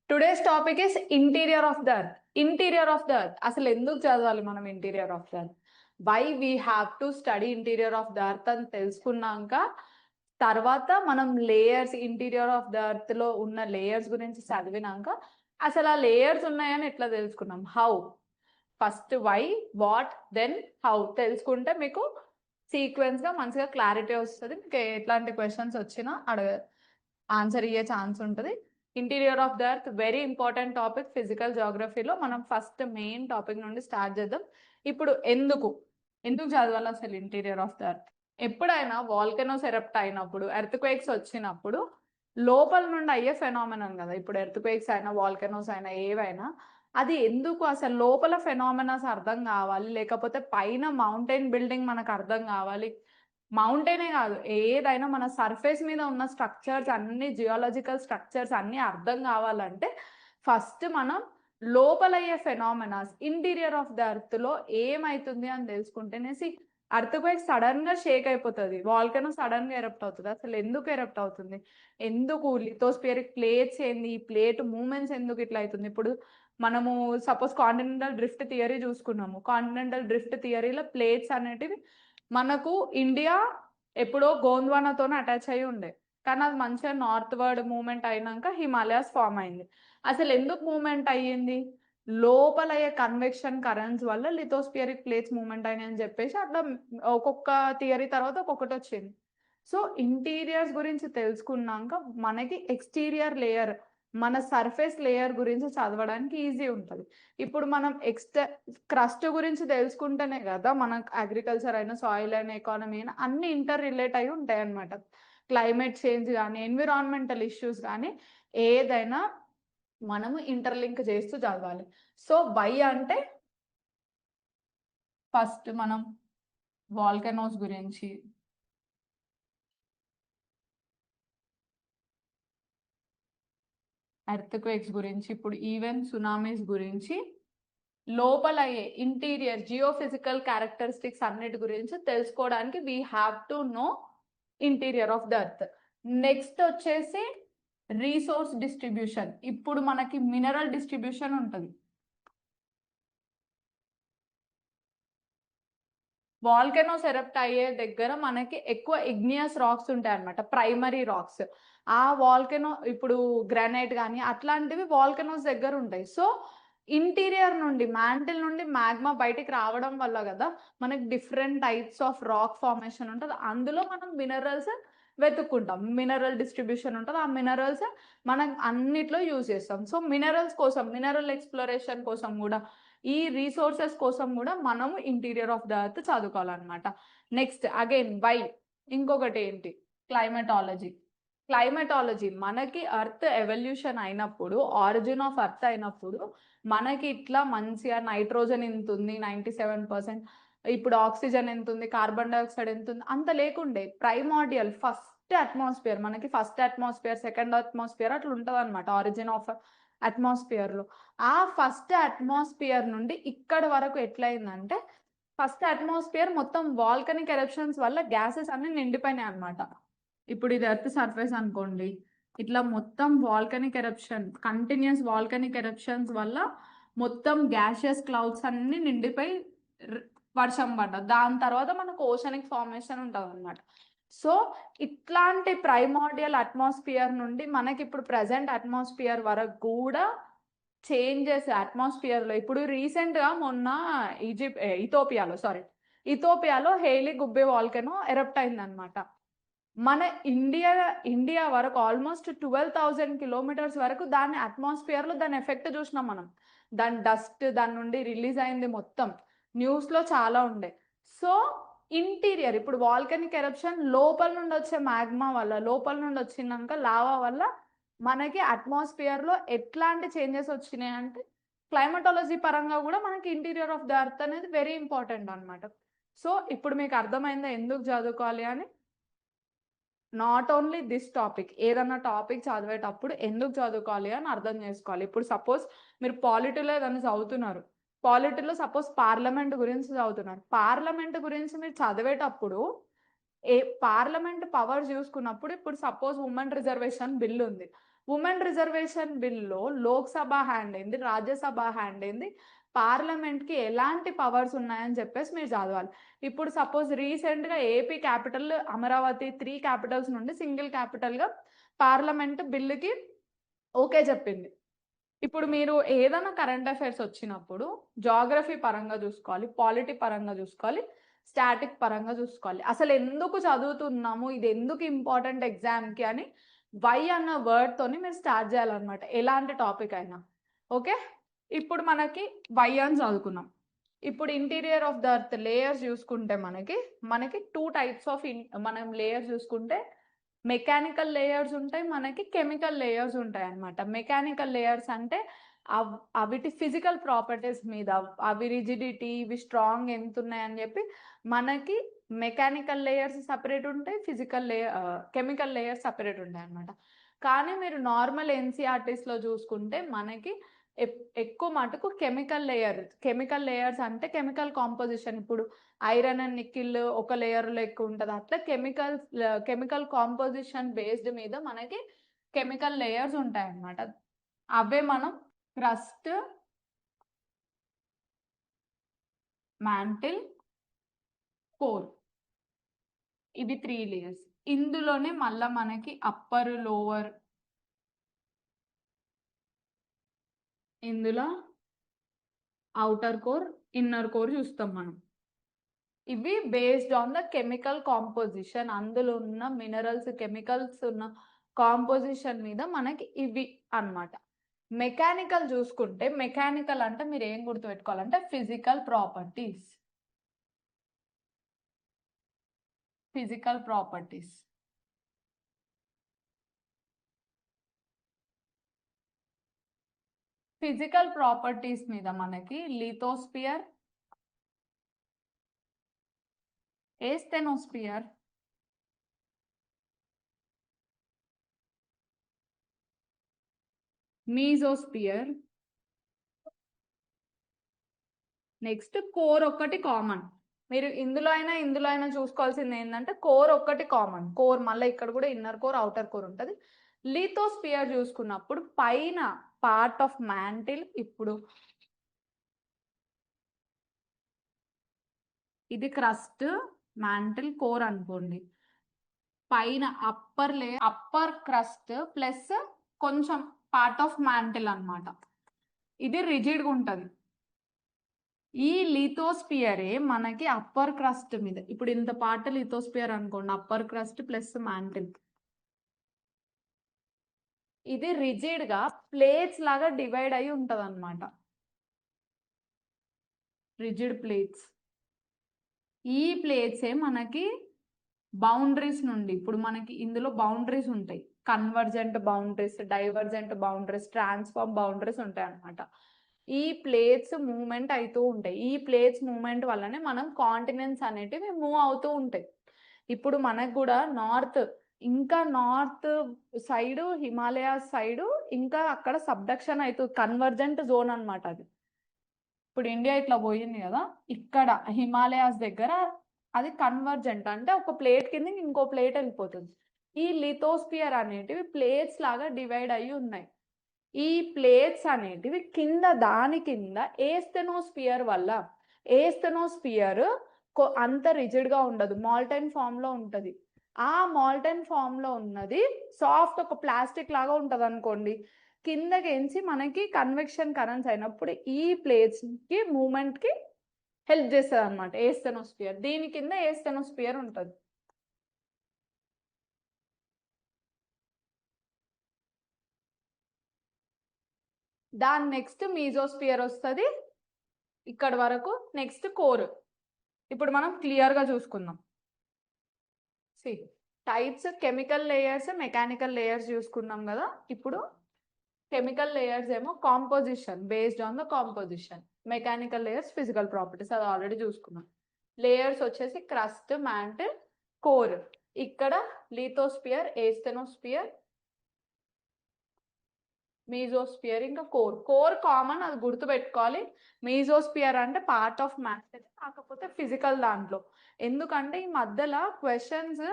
Today's topic is interior of the earth. Interior of the earth అసలు ఎందుకు చదవాలి మనం interior of the earth? Why we have to study interior of the earth అని తెలుసుకున్నాక తర్వాత మనం layers interior of the earth లో ఉన్న లేయర్స్ గురించి చదివినాక అసలు ఆ లేయర్స్ ఉన్నాయని ఎట్లా తెలుసుకున్నాం? How first why, what, then how తెలుసుకుంటే మీకు సీక్వెన్స్ గా మంచిగా క్లారిటీ వస్తుంది. మీకు ఎట్లాంటి క్వశ్చన్స్ వచ్చినా ఆన్సర్ ఇయ్యే ఛాన్స్ ఉంటుంది. Interior of the earth very important topic physical జాగ్రఫీలో. మనం ఫస్ట్ మెయిన్ టాపిక్ నుండి స్టార్ట్ చేద్దాం. ఇప్పుడు ఎందుకు చదవాలి అసలు ఇంటీరియర్ ఆఫ్ ద ఎర్త్? ఎప్పుడైనా వాల్కెనోస్ ఎరప్ట్ అయినప్పుడు, ఎర్త్ క్వేక్స్ వచ్చినప్పుడు లోపల నుండి అయ్యే ఫెనామినన్ కదా. ఇప్పుడు ఎర్త్ క్వేక్స్ అయినా వాల్కెనోస్ అయినా ఏవైనా అది ఎందుకు అసలు లోపల ఫెనామినాస్ అర్థం కావాలి, లేకపోతే పైన మౌంటైన్ బిల్డింగ్ మనకు అర్థం కావాలి. మౌంటైనే కాదు, ఏదైనా మన సర్ఫేస్ మీద ఉన్న స్ట్రక్చర్స్ అన్ని, జియోలాజికల్ స్ట్రక్చర్స్ అన్ని అర్థం కావాలంటే ఫస్ట్ మనం లోపలయ్యే ఫెనామినాస్ ఇంటీరియర్ ఆఫ్ ద ఎర్త్ లో ఏమైతుంది అని తెలుసుకుంటేనే ఎర్త్ క్వేక్ సడన్ గా షేక్ అయిపోతుంది, వాల్కెనో సడన్ గా ఎరప్ట్ అవుతుంది. అసలు ఎందుకు ఎరప్ట్ అవుతుంది, ఎందుకు లిథోస్పియరిక్ ప్లేట్స్ ఏంది, ఈ ప్లేట్ మూమెంట్స్ ఎందుకు ఇట్లా అవుతుంది? ఇప్పుడు మనము సపోజ్ కాంటినెంటల్ డ్రిఫ్ట్ థియరీ చూసుకున్నాము. కాంటినెంటల్ డ్రిఫ్ట్ థియరీలో ప్లేట్స్ అనేటివి మనకు ఇండియా ఎప్పుడో గోండ్వానాతో అటాచ్ అయ్యి ఉండే, కానీ అది మంచిగా నార్త్ వర్డ్ మూవ్మెంట్ అయినాక హిమాలయాస్ ఫామ్ అయింది. అసలు ఎందుకు మూవ్మెంట్ అయ్యింది? లోపల అయ్యే కన్వెక్షన్ కరెంట్స్ వల్ల లిథోస్పియరిక్ ప్లేట్స్ మూవ్మెంట్ అయినాయి అని చెప్పేసి అట్లా ఒక్కొక్క థియరీ తర్వాత ఒక్కొక్కటి వచ్చింది. సో ఇంటీరియర్స్ గురించి తెలుసుకున్నాక మనకి ఎక్స్టీరియర్ లేయర్, మన సర్ఫేస్ లేయర్ గురించి చదవడానికి ఈజీ ఉంటుంది. ఇప్పుడు మనం క్రస్ట్ గురించి తెలుసుకుంటేనే కదా మనకు అగ్రికల్చర్ అయినా, సాయిల్ అయినా, ఎకానమీ అయినా అన్ని ఇంటర్ రిలేట్ అయి ఉంటాయి అన్నమాట. క్లైమేట్ చేంజ్ కానీ, ఎన్విరాన్మెంటల్ ఇష్యూస్ కానీ ఏదైనా మనము ఇంటర్లింక్ చేస్తూ చదవాలి. సో వై అంటే ఫస్ట్ మనం వాల్కెనోస్ గురించి, ఎర్త్ క్వేక్స్ గురించి, ఇప్పుడు ఈవెన్ సునామీస్ గురించి, లోపల ఇంటీరియర్ జియోఫిజికల్ క్యారెక్టరిస్టిక్స్ అన్నిటి గురించి తెలుసుకోవడానికి we have to know interior of the earth. Next వచ్చేసి రీసోర్స్ డిస్ట్రిబ్యూషన్. ఇప్పుడు మనకి మినరల్ డిస్ట్రిబ్యూషన్ ఉంటుంది. వాల్కెనోస్ ఎరప్ట్ అయ్యే దగ్గర మనకి ఎక్కువ ఇగ్నియస్ రాక్స్ ఉంటాయి అన్నమాట, ప్రైమరీ రాక్స్. ఆ వాల్కెనో ఇప్పుడు గ్రానైట్ కానీ అట్లాంటివి వాల్కెనోస్ దగ్గర ఉంటాయి. సో ఇంటీరియర్ నుండి, మ్యాంటిల్ నుండి మ్యాగ్మా బయటికి రావడం వల్ల కదా మనకి different types of rock formation ఉంటుంది. అందులో మనం మినరల్స్ వెతుక్కుంటాం, మినరల్ డిస్ట్రిబ్యూషన్ ఉంటుంది. ఆ మినరల్స్ మనం అన్నిట్లో యూజ్ చేస్తాం. సో మినరల్స్ కోసం, మినరల్ ఎక్స్ప్లోరేషన్ కోసం కూడా, ఈ రీసోర్సెస్ కోసం కూడా మనము ఇంటీరియర్ ఆఫ్ ద ఎర్త్ చదువుకోవాలన్నమాట. నెక్స్ట్ అగైన్ వై, ఇంకొకటి ఏంటి, క్లైమటాలజీ. క్లైమటాలజీ మనకి ఎర్త్ ఎవల్యూషన్ అయినప్పుడు, ఆరిజిన్ ఆఫ్ ఎర్త్ అయినప్పుడు మనకి ఇట్లా మంచిగా నైట్రోజన్ ఎంత ఉంది, 97%, ఇప్పుడు ఆక్సిజన్ ఎంత ఉంది, కార్బన్ డైఆక్సైడ్ ఎంత ఉంది, అంత లేకుండే. ప్రైమార్డియల్ ఫస్ట్ అట్మాస్ఫియర్, మనకి ఫస్ట్ అట్మాస్ఫియర్, సెకండ్ అట్మాస్ఫియర్ అట్లా ఉంటుంది అనమాట ఆరిజిన్ ఆఫ్ అట్మాస్ఫియర్ లో. ఆ ఫస్ట్ అట్మాస్ఫియర్ నుండి ఇక్కడ వరకు ఎట్లయిందంటే, ఫస్ట్ అట్మాస్ఫియర్ మొత్తం వాల్కనిక్ ఎరప్షన్స్ వల్ల గ్యాసెస్ అన్ని నిండిపోయినాయి అనమాట. ఇప్పుడు ఇది ఎర్త్ సర్ఫేస్ అనుకోండి, ఇట్లా మొత్తం volcanic eruption, continuous volcanic eruptions వల్ల మొత్తం గ్యాషియస్ క్లౌడ్స్ అన్ని నిండిపోయి వర్షం పడ్డది. దాని తర్వాత మనకు ఓషనిక్ ఫార్మేషన్ ఉంటుంది అనమాట. సో ఇట్లాంటి ప్రైమార్డియల్ అట్మాస్ఫియర్ నుండి మనకి ఇప్పుడు ప్రజెంట్ అట్మాస్ఫియర్ వరకు కూడా చేంజెస్ అట్మాస్ఫియర్ లో. ఇప్పుడు రీసెంట్ గా మొన్న ఇథోపియాలో హేలీ గుబ్బే వాల్కెనో ఎరప్ట్ అయింది అనమాట. మన ఇండియా వరకు ఆల్మోస్ట్ 12,000 కిలోమీటర్స్ వరకు దాని అట్మాస్ఫియర్ లో దాని ఎఫెక్ట్ చూసినాం మనం. దాని డస్ట్ దాని నుండి రిలీజ్ అయింది, మొత్తం న్యూస్ లో చాలా ఉండే. సో ఇంటీరియర్, ఇప్పుడు వాల్కనిక్ ఎరప్షన్ లోపల నుండి వచ్చే మ్యాగ్మా వల్ల, లోపల నుండి వచ్చినాక లావా వల్ల మనకి అట్మాస్ఫియర్ లో ఎట్లాంటి చేంజెస్ వచ్చినాయి అంటే, క్లైమటాలజీ పరంగా కూడా మనకి ఇంటీరియర్ ఆఫ్ ద ఎర్త్ అనేది వెరీ ఇంపార్టెంట్ అనమాట. సో ఇప్పుడు మీకు అర్థమైందా ఎందుకు చదువుకోవాలి అని? నాట్ ఓన్లీ దిస్ టాపిక్, ఏదన్నా టాపిక్ చదివేటప్పుడు ఎందుకు చదువుకోవాలి అని అర్థం చేసుకోవాలి. ఇప్పుడు సపోజ్ మీరు పాలిటీలో ఏదైనా చదువుతున్నారు, పాలిటీలో సపోజ్ పార్లమెంట్ గురించి చదువుతున్నారు. పార్లమెంట్ గురించి మీరు చదివేటప్పుడు పార్లమెంట్ పవర్ చూసుకున్నప్పుడు, ఇప్పుడు సపోజ్ ఉమెన్ రిజర్వేషన్ బిల్ ఉంది, ఉమెన్ రిజర్వేషన్ బిల్లో లోక్సభ హ్యాండ్ అయింది, రాజ్యసభ హ్యాండ్ అయింది, పార్లమెంట్కి ఎలాంటి పవర్స్ ఉన్నాయని చెప్పేసి మీరు చదవాలి. ఇప్పుడు సపోజ్ రీసెంట్గా ఏపీ క్యాపిటల్ అమరావతి 3 క్యాపిటల్స్ నుండి సింగిల్ క్యాపిటల్గా పార్లమెంట్ బిల్లుకి ఓకే చెప్పింది. ఇప్పుడు మీరు ఏదైనా కరెంట్ అఫైర్స్ వచ్చినప్పుడు జాగ్రఫీ పరంగా చూసుకోవాలి, పాలిటీ పరంగా చూసుకోవాలి, స్టాటిక్ పరంగా చూసుకోవాలి. అసలు ఎందుకు చదువుతున్నాము, ఇది ఎందుకు ఇంపార్టెంట్ ఎగ్జామ్కి అని వై అన్న వర్డ్తోని మీరు స్టార్ట్ చేయాలన్నమాట, ఎలాంటి టాపిక్ అయినా. ఓకే, ఇప్పుడు మనకి వై అని చదువుకున్నాం. ఇప్పుడు interior of the earth layers చూసుకుంటే మనకి 2 టైప్స్ ఆఫ్ మనం లేయర్స్ చూసుకుంటే మెకానికల్ లేయర్స్ ఉంటాయి, మనకి కెమికల్ లేయర్స్ ఉంటాయి అన్నమాట. మెకానికల్ లేయర్స్ అంటే అవిటి ఫిజికల్ ప్రాపర్టీస్ మీద, అవి రిజిడిటీ, ఇవి స్ట్రాంగ్ ఎంత ఉన్నాయని చెప్పి మనకి మెకానికల్ లేయర్స్ సపరేట్ ఉంటాయి, కెమికల్ లేయర్స్ సపరేట్ ఉంటాయి అన్నమాట. కానీ మీరు నార్మల్ ఎన్సీఆర్టీస్లో చూసుకుంటే మనకి ఎక్కువ మటుకు కెమికల్ లేయర్స్ అంటే కెమికల్ కాంపోజిషన్. ఇప్పుడు ఐరన్ అండ్ నికిల్ ఒక లేయర్లో ఎక్కువ ఉంటుంది, అట్లా కెమికల్ కాంపోజిషన్ బేస్డ్ మీద మనకి కెమికల్ లేయర్స్ ఉంటాయి అన్నమాట. అవే మనం క్రస్ట్, మ్యాంటిల్, కోర్, ఇవి 3 లేయర్స్. ఇందులోనే మళ్ళీ మనకి అప్పర్, లోవర్, ఇందులో అవుటర్ కోర్, ఇన్నర్ కోర్ చూస్తాం మనం. ఇవి based on the chemical composition, అందులో ఉన్న మినరల్స్, కెమికల్స్ ఉన్న కాంపోజిషన్ మీద మనకి ఇవి అన్నమాట. మెకానికల్ చూసుకుంటే, మెకానికల్ అంటే మీరు ఏం గుర్తుపెట్టుకోవాలంటే ఫిజికల్ ప్రాపర్టీస్. ఫిజికల్ ప్రాపర్టీస్ మీద మనకి లిథోస్పియర్, ఏస్థెనోస్పియర్, మీజోస్పియర్, నెక్స్ట్ కోర్ ఒక్కటి కామన్. మీరు ఇందులో అయినా చూసుకోవాల్సింది ఏంటంటే కోర్ ఒక్కటి కామన్. కోర్ మళ్ళీ ఇక్కడ కూడా ఇన్నర్ కోర్, అవుటర్ కోర్ ఉంటుంది. లిథోస్పియర్ చూసుకున్నప్పుడు పైన పార్ట్ ఆఫ్ మ్యాంటిల్, ఇప్పుడు ఇది క్రస్ట్, మ్యాంటిల్, కోర్ అనుకోండి. పైన అప్పర్ క్రస్ట్ ప్లస్ కొంచెం పార్ట్ ఆఫ్ మ్యాంటిల్ అన్నమాట. ఇది రిజిడ్గా ఉంటుంది. ఈ లిథోస్పియరే మనకి అప్పర్ క్రస్ట్ మీద, ఇప్పుడు ఇంత పార్ట్ లిథోస్పియర్ అనుకోండి, అప్పర్ క్రస్ట్ ప్లస్ మ్యాంటిల్. ఇది రిజిడ్గా ప్లేట్స్ లాగా డివైడ్ అయి ఉంటుంది అన్నమాట, రిజిడ్ ప్లేట్స్. ఈ ప్లేట్సే మనకి బౌండరీస్ నుండి, ఇప్పుడు మనకి ఇందులో బౌండరీస్ ఉంటాయి, convergent boundaries, divergent boundaries, transform boundaries ఉంటాయి అన్నమాట. ఈ ప్లేట్స్ మూవ్మెంట్ అవుతూ ఉంటాయి. ఈ ప్లేట్స్ మూవ్మెంట్ వల్లనే మనం కాంటినెంట్స్ అనేటివి మూవ్ అవుతూ ఉంటాయి. ఇప్పుడు మనకు కూడా నార్త్ సైడ్, హిమాలయాస్ సైడ్ ఇంకా అక్కడ సబ్డక్షన్ అవుతుంది, కన్వర్జెంట్ జోన్ అన్నమాట అది. ఇప్పుడు ఇండియా ఇట్లా పోయింది కదా, ఇక్కడ హిమాలయాస్ దగ్గర అది కన్వర్జెంట్ అంటే ఒక ప్లేట్ కింద ఇంకో ప్లేట్ వెళ్ళిపోతుంది. ఈ లిథోస్పియర్ అనేటివి ప్లేట్స్ లాగా డివైడ్ అయ్యి ఉన్నాయి. ఈ ప్లేట్స్ అనేటివి దాని కింద ఏస్థెనోస్పియర్ వల్ల, ఏస్థెనోస్పియర్ అంత రిజిడ్గా ఉండదు, మాల్టైన్ ఫామ్లో ఉంటుంది. ఆ మాల్టైన్ ఫామ్లో ఉన్నది సాఫ్ట్, ఒక ప్లాస్టిక్ లాగా ఉంటుంది అనుకోండి. కిందకేంచి మనకి కన్వెక్షన్ కరెంట్స్ అయినప్పుడు ఈ ప్లేట్స్కి మూమెంట్కి హెల్ప్ చేస్తుంది అనమాట ఏస్థెనోస్పియర్. దీని కింద ఏస్థెనోస్పియర్ ఉంటుంది. దాని నెక్స్ట్ మీజోస్పియర్ వస్తుంది ఇక్కడ వరకు, నెక్స్ట్ కోర్. ఇప్పుడు మనం క్లియర్గా చూసుకుందాం. Types chemical layers, mechanical layers చూసుకున్నాం కదా. ఇప్పుడు కెమికల్ లేయర్స్ ఏమో composition, based on the composition. Mechanical layers physical properties, అది ఆల్రెడీ చూసుకున్నాం. లేయర్స్ వచ్చేసి క్రస్ట్, మ్యాంటిల్, కోర్. ఇక్కడ లిథోస్పియర్, ఏస్థెనోస్పియర్, మీజోస్పియర్ ఇంకా కోర్ కామన్, అది గుర్తుపెట్టుకోవాలి. మీజోస్పియర్ అంటే పార్ట్ ఆఫ్ మ్యాంటిల్, కాకపోతే ఫిజికల్ దాంట్లో. ఎందుకంటే ఈ మధ్యలో క్వశ్చన్స్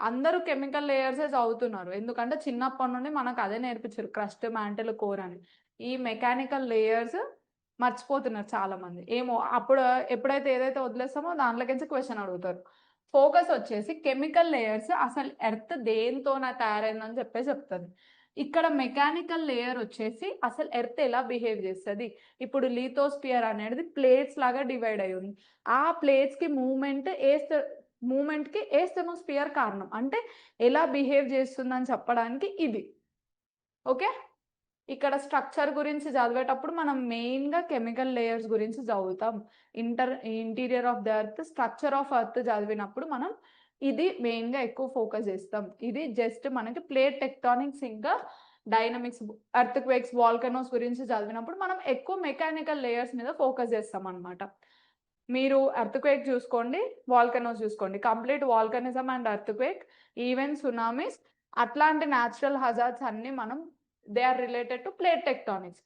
అందరూ కెమికల్ లేయర్సే చదువుతున్నారు, ఎందుకంటే చిన్నప్పటి నుండి మనకు అదే నేర్పించారు, క్రస్ట్, మ్యాంటిల్, కోర్ అని. ఈ మెకానికల్ లేయర్స్ మర్చిపోతున్నారు చాలా మంది. ఏమో అప్పుడు ఎప్పుడైతే ఏదైతే వదిలేస్తామో దాంట్లోకించి క్వశ్చన్ అడుగుతారు. ఫోకస్ వచ్చేసి కెమికల్ లేయర్స్, అసలు ఎర్త్ దేంతో తయారైందని చెప్తుంది. ఇక్కడ మెకానికల్ లేయర్ వచ్చేసి అసలు ఎర్త్ ఎలా బిహేవ్ చేస్తుంది. ఇప్పుడు లిథోస్పియర్ అనేది ప్లేట్స్ లాగా డివైడ్ అయి ఉంది. ఆ ప్లేట్స్ కి మూమెంట్ కి ఏస్థెనోస్పియర్ కారణం. అంటే ఎలా బిహేవ్ చేస్తుందని చెప్పడానికి ఇది. ఓకే, ఇక్కడ స్ట్రక్చర్ గురించి చదివేటప్పుడు మనం మెయిన్ గా కెమికల్ లేయర్స్ గురించి చదువుతాం. Interior of the earth, structure of earth చదివినప్పుడు మనం ఇది మెయిన్ గా ఎక్కువ ఫోకస్ చేస్తాం. ఇది జస్ట్ మనకి ప్లేట్ టెక్టానిక్స్ ఇంకా డైనమిక్స్, ఎర్త్ క్వేక్స్, వాల్కనోస్ గురించి చదివినప్పుడు మనం ఎక్కువ మెకానికల్ లేయర్స్ మీద ఫోకస్ చేస్తాం అన్నమాట. మీరు ఎర్త్ క్వేక్ చూసుకోండి, వాల్కనోస్ చూసుకోండి, complete volcanism and earthquake, even tsunamis, అట్లాంటి న్యాచురల్ హజార్డ్స్ అన్ని మనం they are related to plate tectonics.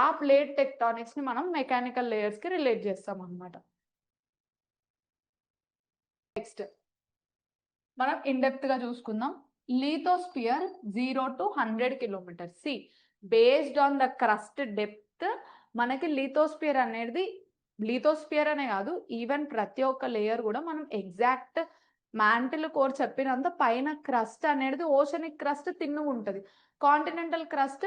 ఆ ప్లేట్ టెక్టానిక్స్ ని మనం మెకానికల్ లేయర్స్ కి రిలేట్ చేస్తాం అన్నమాట. నెక్స్ట్ మనం ఇన్ డెప్త్ గా చూసుకుందాం. Lithosphere 0 to 100 kilometres. See, based on the crust depth మనకి లిథోస్పియర్ అనేది, లిథోస్పియర్ అనే కాదు, ఈవెన్ ప్రతి ఒక్క లేయర్ కూడా మనం ఎగ్జాక్ట్ మ్యాంటిల్ కోర్ చెప్పినంత పైన క్రస్ట్ అనేది ఓషనిక్ క్రస్ట్ తిన్ను ఉంటుంది, కాంటినెంటల్ క్రస్ట్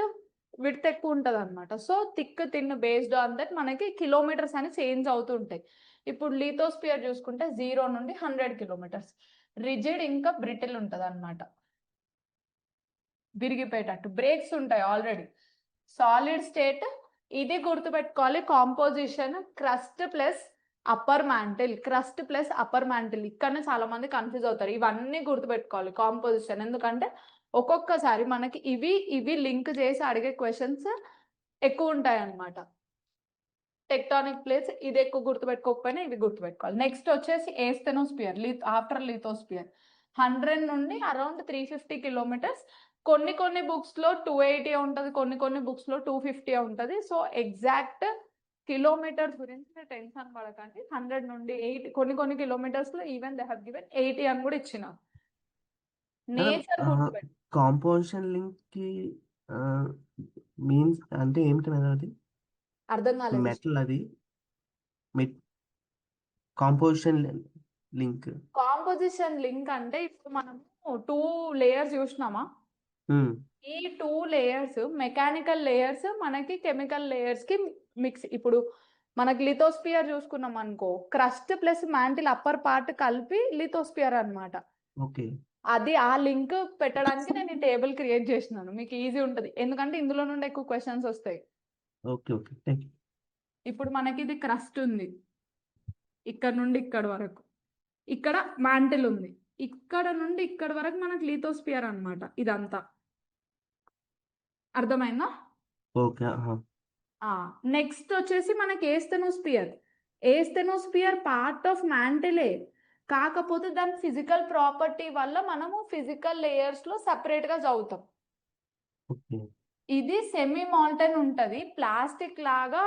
విడ్త్ ఎక్కువ ఉంటుంది అనమాట. సో థిక్ తిన్ బేస్డ్ ఆన్ దట్ మనకి కిలోమీటర్స్ అని చేంజ్ అవుతూ ఉంటాయి. ఇప్పుడు లిథోస్పియర్ చూసుకుంటే 0 నుండి 100 కిలోమీటర్స్. రిజిడ్ ఇంకా బ్రిటిల్ ఉంటుంది అనమాట, విరిగిపోయేటట్టు బ్రేక్స్ ఉంటాయి ఆల్రెడీ. సాలిడ్ స్టేట్, ఇది గుర్తుపెట్టుకోవాలి, composition crust plus upper mantle, crust plus upper mantle. ఇక్కడనే చాలా మంది కన్ఫ్యూజ్ అవుతారు. ఇవన్నీ గుర్తుపెట్టుకోవాలి కాంపోజిషన్, ఎందుకంటే ఒక్కొక్కసారి మనకి ఇవి లింక్ చేసి అడిగే క్వశ్చన్స్ ఎక్కువ ఉంటాయి అన్నమాట. టెక్టానిక్ ప్లేట్స్ ఇది ఎక్కువ గుర్తుపెట్టుకోకపోయినా ఇవి గుర్తుపెట్టుకోవాలి. నెక్స్ట్ వచ్చేసి ఏస్థెనోస్పియర్, ఆఫ్టర్ లిథోస్పియర్ 100 నుండి అరౌండ్ 350 కిలోమీటర్స్. కొన్ని బుక్స్ లో 280 ఉంటుంది, కొన్ని బుక్స్ లో 250 ఉంటుంది. సో ఎగ్జాక్ట్ కిలోమీటర్స్ గురించి టెన్షన్ పడకండి. 100 నుండి 80, కొన్ని కిలోమీటర్స్ లో ఈవెన్ దే హావ్ గివెన్ 80 అని కూడా ఇచ్చిన. నేచర్ గుర్తుపెట్టు. కాంపోజిషన్ లింక్ కి మీన్స్ అంటే ఏమిటి మేడం? అది అర్థం కాలేదు. మెటల్, అది కాంపోజిషన్ లింక్. కాంపోజిషన్ లింక్ అంటే ఇప్పుడు మనం 2 లేయర్స్ చూసినామా, ఈ 2 లేయర్స్ మెకానికల్ లేయర్స్ మనకి కెమికల్ లేయర్స్ కి మిక్స్. ఇప్పుడు మనకి లిథోస్పియర్ చూసుకున్నాం అనుకో, crust plus mantle upper part కలిపి లిథోస్పియర్ అన్నమాట. ఓకే, అది ఆ లింక్ పెట్టడానికి నేను ఈ టేబుల్ క్రియేట్ చేసినాను, మీకు ఈజీ ఉంటది, ఎందుకంటే ఇందులో నుండి ఎక్కువ క్వశ్చన్స్ వస్తాయి. Okay, okay, thank you. ఇప్పుడు మనకి ఇది క్రస్ట్ ఉంది, ఇక్కడ నుండి ఇక్కడ వరకు, ఇక్కడ మ్యాంటిల్ ఉంది, ఇక్కడ నుండి ఇక్కడ వరకు మనకి లిథోస్పియర్ అన్నమాట ఇదంతా. అర్థమైందా? ఓకే. నెక్స్ట్ వచ్చేసి మనకి ఏస్థెనోస్పియర్ పార్ట్ ఆఫ్ మ్యాంటిలే, కాకపోతే దాని ఫిజికల్ ప్రాపర్టీ వల్ల మనము ఫిజికల్ లేయర్స్ లో సెపరేట్ గా చదువుతాం. ఓకే. ఇది సెమీ మాల్టన్ ఉంటది, ప్లాస్టిక్ లాగా